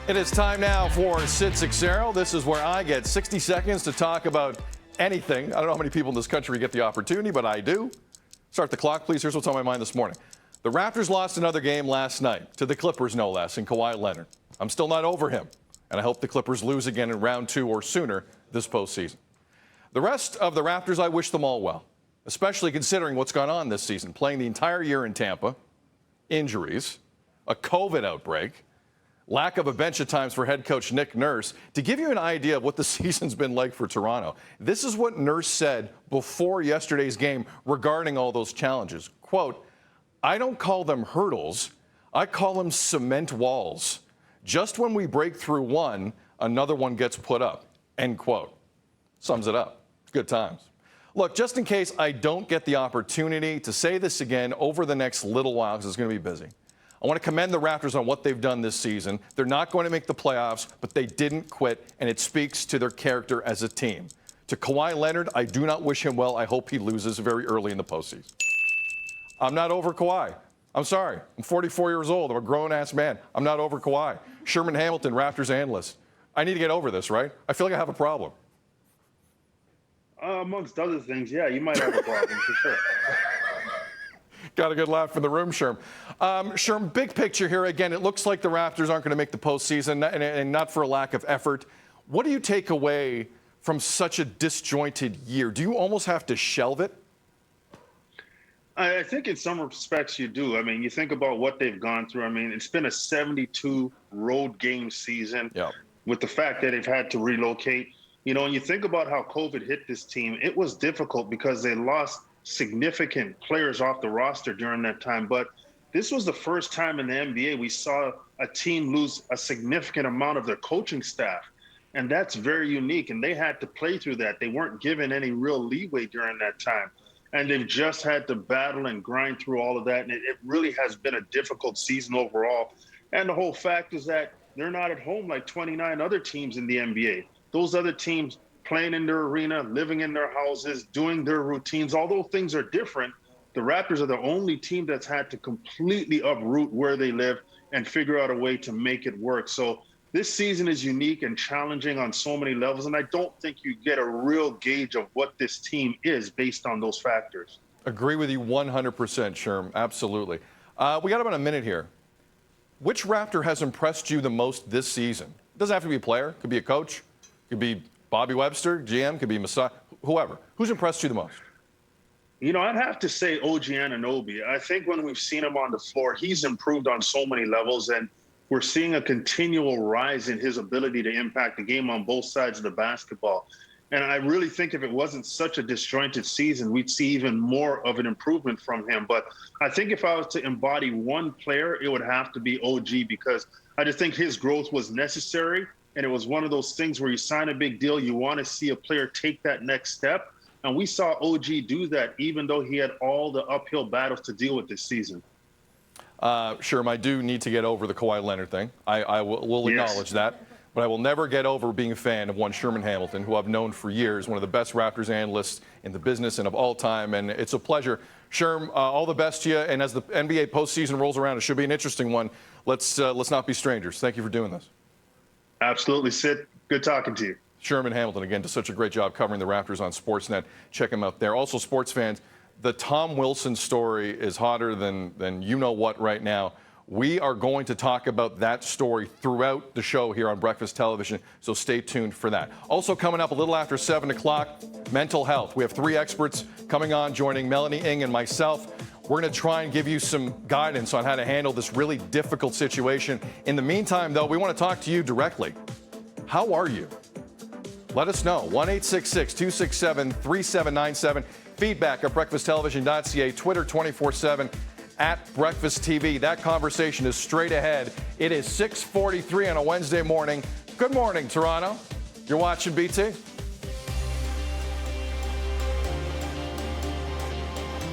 It is time now for Sid Sixero. This is where I get 60 seconds to talk about anything. I don't know how many people in this country get the opportunity, but I do. Start the clock, please. Here's what's on my mind this morning. The Raptors lost another game last night to the Clippers, no less, and Kawhi Leonard. I'm still not over him, and I hope the Clippers lose again in round 2 or sooner this postseason. The rest of the Raptors, I wish them all well, especially considering what's gone on this season, playing the entire year in Tampa, injuries, a COVID outbreak, lack of a bench at times for head coach Nick Nurse. To give you an idea of what the season's been like for Toronto, this is what Nurse said before yesterday's game regarding all those challenges. Quote, "I don't call them hurdles. I call them cement walls. Just when we break through one, another one gets put up." End quote. Sums it up. Good times. Look, just in case I don't get the opportunity to say this again over the next little while, because it's going to be busy, I want to commend the Raptors on what they've done this season. They're not going to make the playoffs, but they didn't quit, and it speaks to their character as a team. To Kawhi Leonard, I do not wish him well. I hope he loses very early in the postseason. I'm not over Kawhi. I'm sorry. I'm 44 years old. I'm a grown-ass man. I'm not over Kawhi. Sherman Hamilton, Raptors analyst. I need to get over this, right? I feel like I have a problem. Amongst other things, yeah, you might have a problem for sure. Got a good laugh in the room, Sherm. Sherm, big picture here. Again, it looks like the Raptors aren't going to make the postseason, and not for a lack of effort. What do you take away from such a disjointed year? Do you almost have to shelve it? I think in some respects you do. I mean, you think about what they've gone through. I mean, it's been a 72 road game season with the fact that they've had to relocate. You know, when you think about how COVID hit this team, it was difficult because they lost significant players off the roster during that time. But this was the first time in the NBA we saw a team lose a significant amount of their coaching staff. And that's very unique. And they had to play through that. They weren't given any real leeway during that time. And they've just had to battle and grind through all of that. And it really has been a difficult season overall. And the whole fact is that they're not at home like 29 other teams in the NBA. Those other teams playing in their arena, living in their houses, doing their routines. Although things are different, the Raptors are the only team that's had to completely uproot where they live and figure out a way to make it work. So this season is unique and challenging on so many levels, and I don't think you get a real gauge of what this team is based on those factors. Agree with you 100%, Sherm. Absolutely. We got about a minute here. Which Raptor has impressed you the most this season? It doesn't have to be a player. It could be a coach. It could be Bobby Webster, GM, could be Masai, whoever. Who's impressed you the most? You know, I'd have to say OG Anunoby. I think when we've seen him on the floor, he's improved on so many levels, and we're seeing a continual rise in his ability to impact the game on both sides of the basketball. And I really think if it wasn't such a disjointed season, we'd see even more of an improvement from him. But I think if I was to embody one player, it would have to be OG, because I just think his growth was necessary. And it was one of those things where you sign a big deal, you want to see a player take that next step. And we saw OG do that, even though he had all the uphill battles to deal with this season. Sure, I do need to get over the Kawhi Leonard thing. I will acknowledge that. But I will never get over being a fan of one Sherman Hamilton, who I've known for years, one of the best Raptors analysts in the business and of all time. And it's a pleasure. Sherm, all the best to you. And as the NBA postseason rolls around, it should be an interesting one. Let's not be strangers. Thank you for doing this. Absolutely, Sid. Good talking to you. Sherman Hamilton, again, does such a great job covering the Raptors on Sportsnet. Check him out there. Also, sports fans, the Tom Wilson story is hotter than you know what right now. We are going to talk about that story throughout the show here on Breakfast Television, so stay tuned for that. Also coming up a little after 7 o'clock, mental health. We have 3 experts coming on, joining Melanie Ng and myself. We're going to try and give you some guidance on how to handle this really difficult situation. In the meantime, though, we want to talk to you directly. How are you? Let us know. 1-866-267-3797. Feedback at breakfasttelevision.ca. Twitter 24/7 at Breakfast TV. That conversation is straight ahead. It is 6:43 on a Wednesday morning. Good morning, Toronto. You're watching BT.